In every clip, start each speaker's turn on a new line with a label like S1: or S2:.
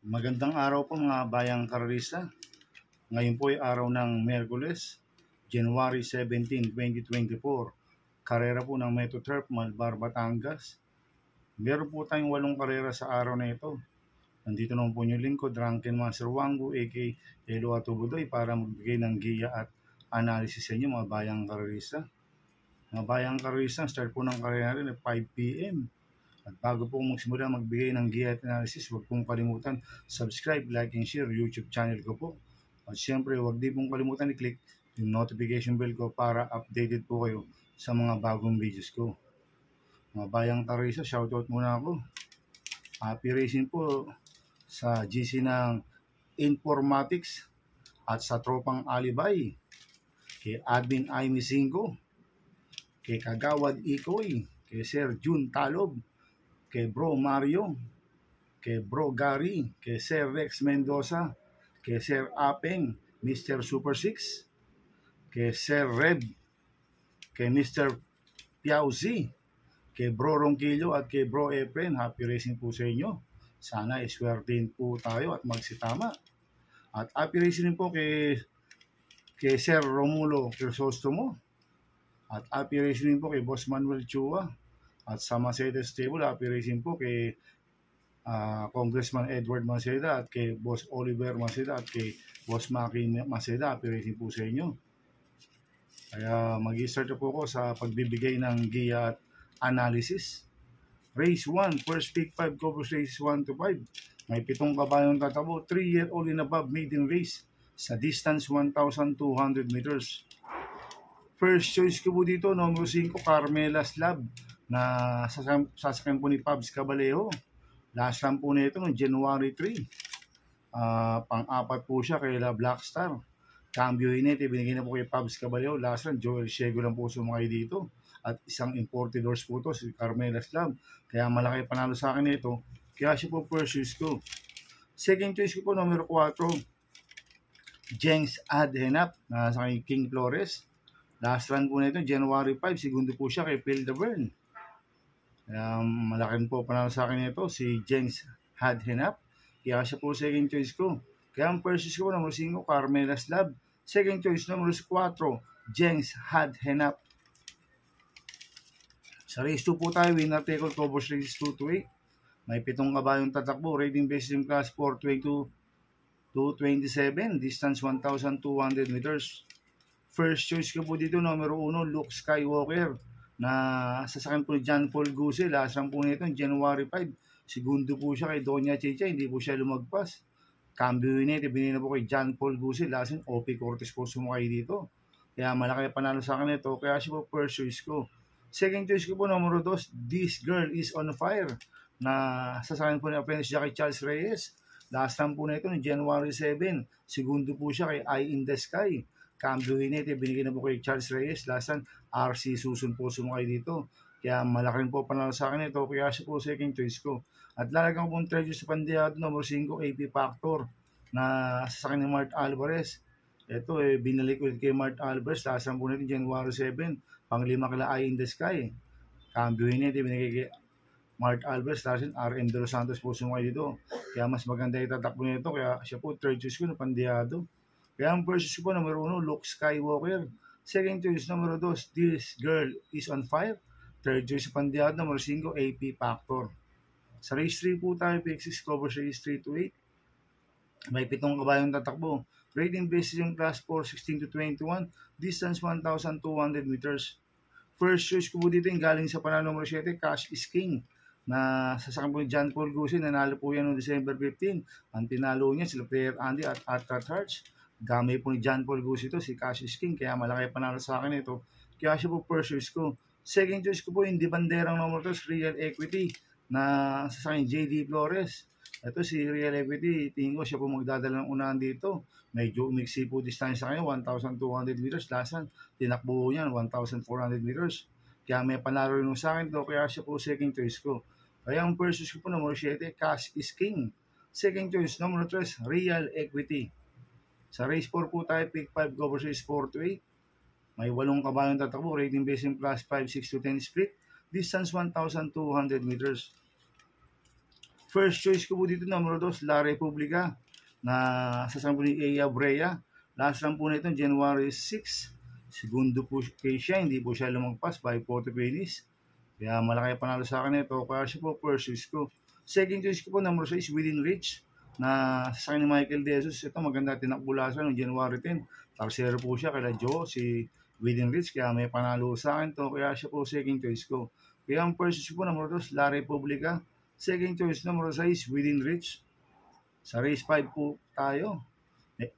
S1: Magandang araw po mga bayang karalista. Ngayon po ay araw ng Miyerkules, January 17, 2024. Karera po ng Metro Turf, Malbar, Batangas. Meron po tayong 8 karera sa araw na ito. Nandito naman po yung lingkod, Drunken Master Wango, aka Elo Atubudoy, para magbigay ng giya at analysis sa inyo mga bayang karalista. Mga bayang karalista, start po ng karera rin at 5 p.m. At bago po magsimula magbigay ng giya at analysis, huwag pong kalimutan subscribe, like, and share YouTube channel ko po. At syempre, huwag din pong kalimutan i-click yung notification bell ko para updated po kayo sa mga bagong videos ko. Mga bayang karisa, shoutout muna ako. Happy racing po sa GC ng Informatics at sa Tropang Alibay, kay Admin Aimee 5, kay Kagawad Ikoy, kay Sir June Talob, kay Bro Mario, kay Bro Gary, kay Sir Rex Mendoza, kay Sir Apeng, Mr. Super 6, kay Sir Red, kay Mr. Piauzi, kay Bro Ronquillo at kay Bro Efren. Happy racing po sa inyo. Sana iswertein po tayo at magsitama. At happy racing po kay Sir Romulo Crisostomo. At happy racing po kay Boss Manuel Chua. At sa Maceda Stable, happy racing po kay Congressman Edward Maceda at kay Boss Oliver Maceda at kay Boss Maki Maceda. Happy racing po sa inyo. Kaya mag-start po ko sa pagbibigay ng giya at analysis. Race 1, first pick 5 covers races 1 to 5. May 7 kabayong tatabo, 3-year-old and above maiden race sa distance 1,200 meters. First choice ko po dito, numero 5, Carmela's Lab, na sasakyan po ni Pabs Cabalejo. Last run po nito noong January 3. Pang-apat po siya kay La Blackstar. Cambio init, binigay na po kay Pabs Cabalejo. Last run, Joel Ciego lang po sumakay dito. At isang imported horse po to, si Carmela's Lab. Kaya malaki panalo sa akin ito. Kaya siya po first choice ko. Second choice ko po, numero 4, Jengs Adhenap, na sa kay King Flores. Last run po nito, January 5, segundo po siya kay Phil Davern. Malaki po panalo sa akin ito, si Jengs Adhenap. Kaya siya po second choice ko. Kaya ang first choice ko, numero 5, Carmela's Lab. Second choice, numero 4, Jengs Adhenap. Sa race 2 po tayo, winner take all covers races 2 to 8. May 7 kabayong tatakbo, rating based in class 422 to 27, distance 1,200 meters. First choice ko po dito, numero 1, Luke Skywalker, na sasakyan po ni John Paul Guse. Last run po nito, January 5. Segundo po siya kay Doña Chicha, hindi po siya lumagpas. Cambio init, binili na po kay John Paul Guse. Last run, O.P. Cortez po sumakay dito. Kaya malaki panalo sa akin ito, kaya siya po first choice ko. Second choice ko po, numero 2, This Girl Is On Fire, na sasakyan po ni Apprentice Jackie Charles Reyes. Last run po na ito, January 7. Segundo po siya kay Eye in the Sky. Cambio init, binigay na po kay Charles Reyes. Last run, RC Susun po sumakay dito. Kaya malaki rin po panalo sa akin ito, kaya siya po second choice ko. At lalagyan ko pong treasure sa pandiyado, numero 5, AP Factor, na sasakyan ni Mart Alvarez. Ito binalik ulit kay Mart Alvarez. Last run po na ito, January 7. Pang-5 kila Eye in the Sky. Cambio init, binigay kay Mart Alvarez. Last run, RM De Los Santos po sumakay dito. Kaya mas maganda itatakbo nito, kaya siya po third choice ko na pandiyado. Kaya ang first choice ko po, numero 1, Luke Skywalker. Second choice, numero 2, This Girl Is On Fire. Third choice pandiyado, numero 5, AP Factor. Sa race 3 po tayo, PX6 covers race 3 to 8. May 7 kabayong tatakbo. Rating based yung class 4, 16 to 21. Distance 1,200 meters. First choice ko po dito yung galing sa panalo numero 7, Cash is King, na sasakyan po ni John Paul Guse. Nanalo po yan noong December 15. Ang tinalo niya sila Player Andy at Atcat Hearts. Gamay po ni John Paul Guse ito, si Cash is King. Kaya malaki panalo sa akin ito. Kaya siya po first choice ko. Second choice ko po yung di banderang numero 2, Real Equity, na sasakyan JD Flores. Ito si Real Equity, tingin ko siya po magdadala ng unahan dito. Medyo umiksi po distance sa kanya, 1,200 meters. Lasan, tinakbo niyan, 1,400 meters. Kaya may panalo rin sa akin to, kaya siya po second choice ko. Kaya ang first choice ko po, numero 7, Cash is King. Second choice, numero 3, Real Equity. Sa race 4 po tayo, pick 5 covers race 4 to 8. May 8 kabayong tatakbo, rating based in plus 5, 6 to 10 split. Distance 1,200 meters. First choice ko po dito, numero 2, La Republica, na sasama po ni Ea Brea. Last run po nito, January 6. Segundo po kay siya, hindi po siya lumagpas by 40 pennies. Kaya malaki panalo sa akin ito. Kaya siya po first choice ko. Second choice ko po, number 6, Within Reach, na sa ni Michael De Jesus. Ito maganda tinakbulasan noong January 10. Tarsero po siya kaya Joe, si Within Reach. Kaya may panalo sa akin to. Kaya siya po second choice ko. Kaya ang first choice ko po, number 2, La Republica. Second choice, number 6, Within Reach. Sa race 5 po tayo.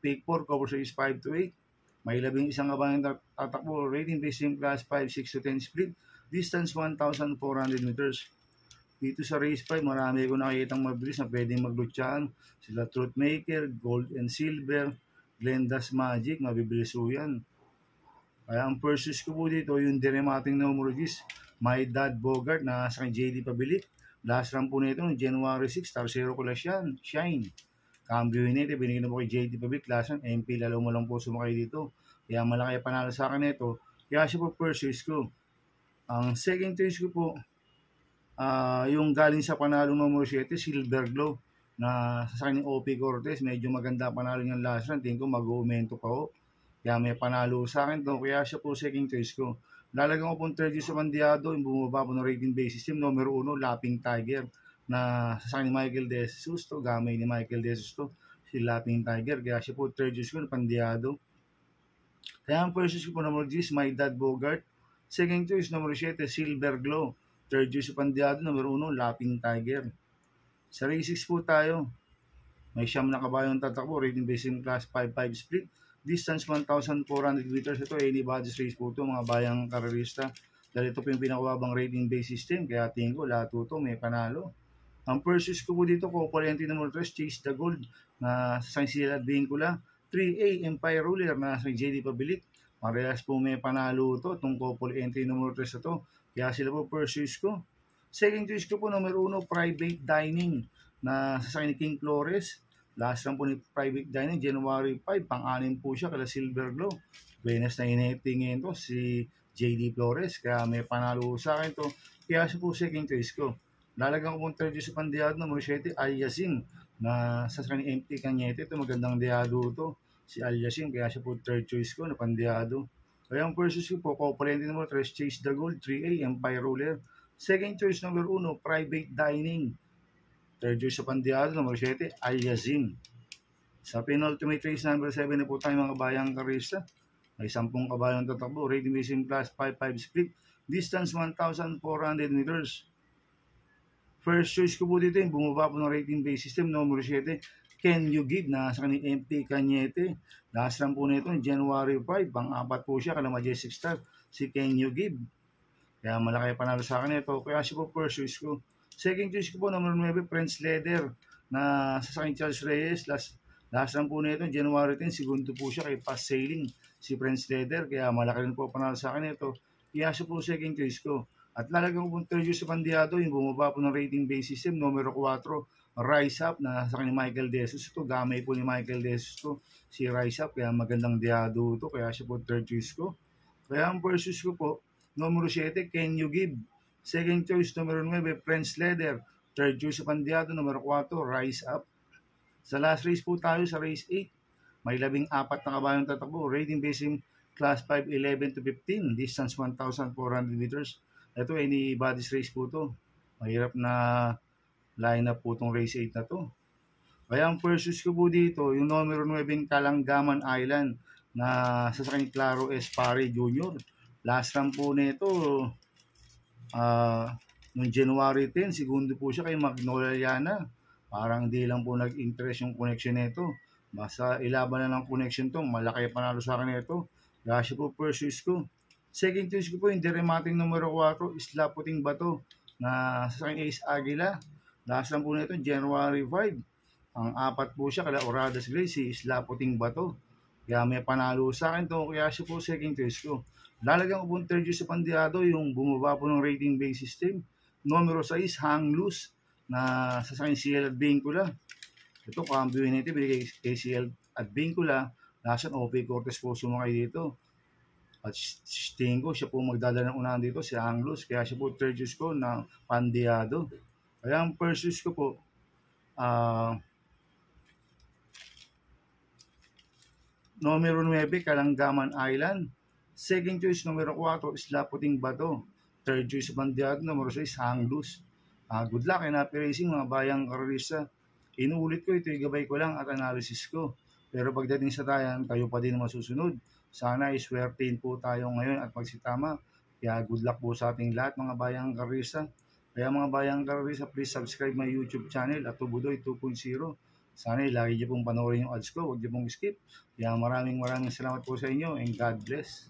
S1: Pick 4, cover race 5 to 8. May 11 kabayang tatakbo. Rating based in class 5, 6 to 10 split. Distance 1,400 meters. Dito sa race 5, marami ko nakikitang mabilis na pwedeng maglutsaan. Sila Truthmaker, Gold and Silver, Glenda's Magic, mabibilis po yan. Kaya ang purses ko po dito, yung diremating numerologist, My Dad Bogart na sa JD Pabilik. Last run po nito, January 6, Tarsero ko lang yan, Shine. Cambio United, binigyan na po kay JD Pabilik. Last run, MP, lalo mo lang po sumakay dito. Kaya malaki panalo sa akin ito. Kaya siya po purses ko. Ang second choice ko po, yung galing sa panalo numero 7, Silver Glow, na sa akin OP Cortez, medyo maganda panalo niyang last run. Tingin ko mag-uumento pa ho. Kaya may panalo sa akin to. Kaya siya po second choice ko. Lalagyan ko po 30 sa Bandiado, yung bumaba po ng rating base system. Numero 1, Lapping Tiger, na sa akin ni Michael De Jesus to. Gamay ni Michael De Jesus to, si Lapping Tiger. Kaya siya po third choice ko, Bandiado. Kaya ang first choice ko po numero 10, My Dad Bogart. Second choice, numero 7, Silver Glow. Third choice sa Pandiado, numero 1, Lapping Tiger. Sa race 6 po tayo. May siyam na kabayong tatakbo, rating based in class 5-5 split. Distance 1,400 meters. Ito, anybody's race po ito, mga bayang karerista. Dahil ito po yung pinakababang rating based system. Kaya tingin ko, lahat ito may panalo. Ang first choice ko po dito, Copalente number 3, Chase the Gold, na sa San Sila Vincula. 3A, Empire Ruler, na sa JD Pabilik. Parehas po may panalo ito, itong couple entry number 3 na ito. Kaya sila po first choice ko. Second choice ko po, numero 1, Private Dining, na sa ni King Flores. Last run po ni Private Dining, January 5, pang-anim po siya kala Silver Glow. Venus na inetingin to, si JD Flores. Kaya may panalo sa akin to. Kaya siya po second choice ko. Lalagyan ko po third choice sa Pandiado, numero 7, Aliasin, na sa ni MP Cañete. Ito magandang diado to, si Aliasin. Kaya siya po third choice ko na Pandiado. Kaya ang first choice ko po, Copalente number 3, Chase the Gold. 3A, Empire Ruler. Second choice, number 1, Private Dining. Third choice sa Pandiado, number 7, Aliazim. Sa penultimate race, number 7 na po tayo mga bayang karista. May 10 kabayang tatakbo. Rating based in class 5-5 split. Distance 1,400 meters. First choice ko po dito yung bumaba po ng rating base system, number 7, Can You Give, na sa kanil MP Cañete. Last run po nito, January 5, pang-apat po siya, kala Majestic Star, si Can You Give. Kaya malaki panalo sa akin ito. Kaya siya po first choice ko. Second choice ko po, number 9, Prince Leather, na sa akin Charles Reyes. Last run po nito, January 10, segundo po siya kay Fast Sailing, si Prince Leather. Kaya malaki rin po panalo sa akin ito. Kaya siya po second choice ko. At lalagyan ko po third choice sa Pandiado, yung bumaba po ng rating base system, numero 4, Rise Up, na sa akin ni Michael De Jesus. Ito, gamay po ni Michael De Jesus to, si Rise Up. Kaya magandang diado to. Kaya siya po third choice ko. Kaya ang first choice ko po, numero 7, Can You Give. Second choice, numero 9, Prince Leather. Third choice sa Pandiado, numero 4, Rise Up. Sa last race po tayo, sa race 8, may 14 na kabayang tatakbo. Rating based in class 5, 11 to 15. Distance 1,400 meters. Ito, anybody's race po to. Mahirap na line up po itong race 8 na to. Kaya ang first choice ko po dito, yung numero 9, Kalanggaman Island, na sa sakin Claro Espare Jr. Last run po nito, noong January 10, segundo po siya kay Magnolia na. Parang di lang po nag-interest yung connection nito. Basta ilaban na ng connection to, malaki panalo sa akin nito. Kaya siya po first choice ko. Second choice ko po yung diremating numero 4, Isla Puting Bato, na sa akin Ace Aguila. Last run po nito, January 5. Ang apat po siya kala Oradas Gray, si Isla Puting Bato. Kaya may panalo sa akin to. Kaya siya po second choice ko. Lalagyan ko po third choice sa Pandiado, yung bumaba po ng rating base system. Numero 6, Hang Loose, na sa akin CL at Vincula. Ito, Cambio United, binigay kay CL at Vincula. Nasaan OP Cortez po sumakay dito. At tingin ko, siya po magdadala ng unahan dito, si Hang Loose. Kaya siya po third choice ko na Pandiado. Kaya ang first choice ko po, Numero 9, Kalanggaman Island. Second choice, numero 4, Isla Puting Bato. Third choice, Bandiado, numero 6, Hanglus. Good luck and happy racing mga bayang karerista. Inuulit ko, ito gabay ko lang at analysis ko. Pero pagdating sa tayan, kayo pa din masusunod. Sana iswertein po tayo ngayon at magsitama. Kaya good luck po sa ating lahat mga bayang karerista. Kaya mga bayang karerista, please subscribe my YouTube channel at Tubudoy 2.0. Sana lagi niyo pong panoorin yung ads ko, huwag niyo pong skip. Kaya maraming salamat po sa inyo and God bless.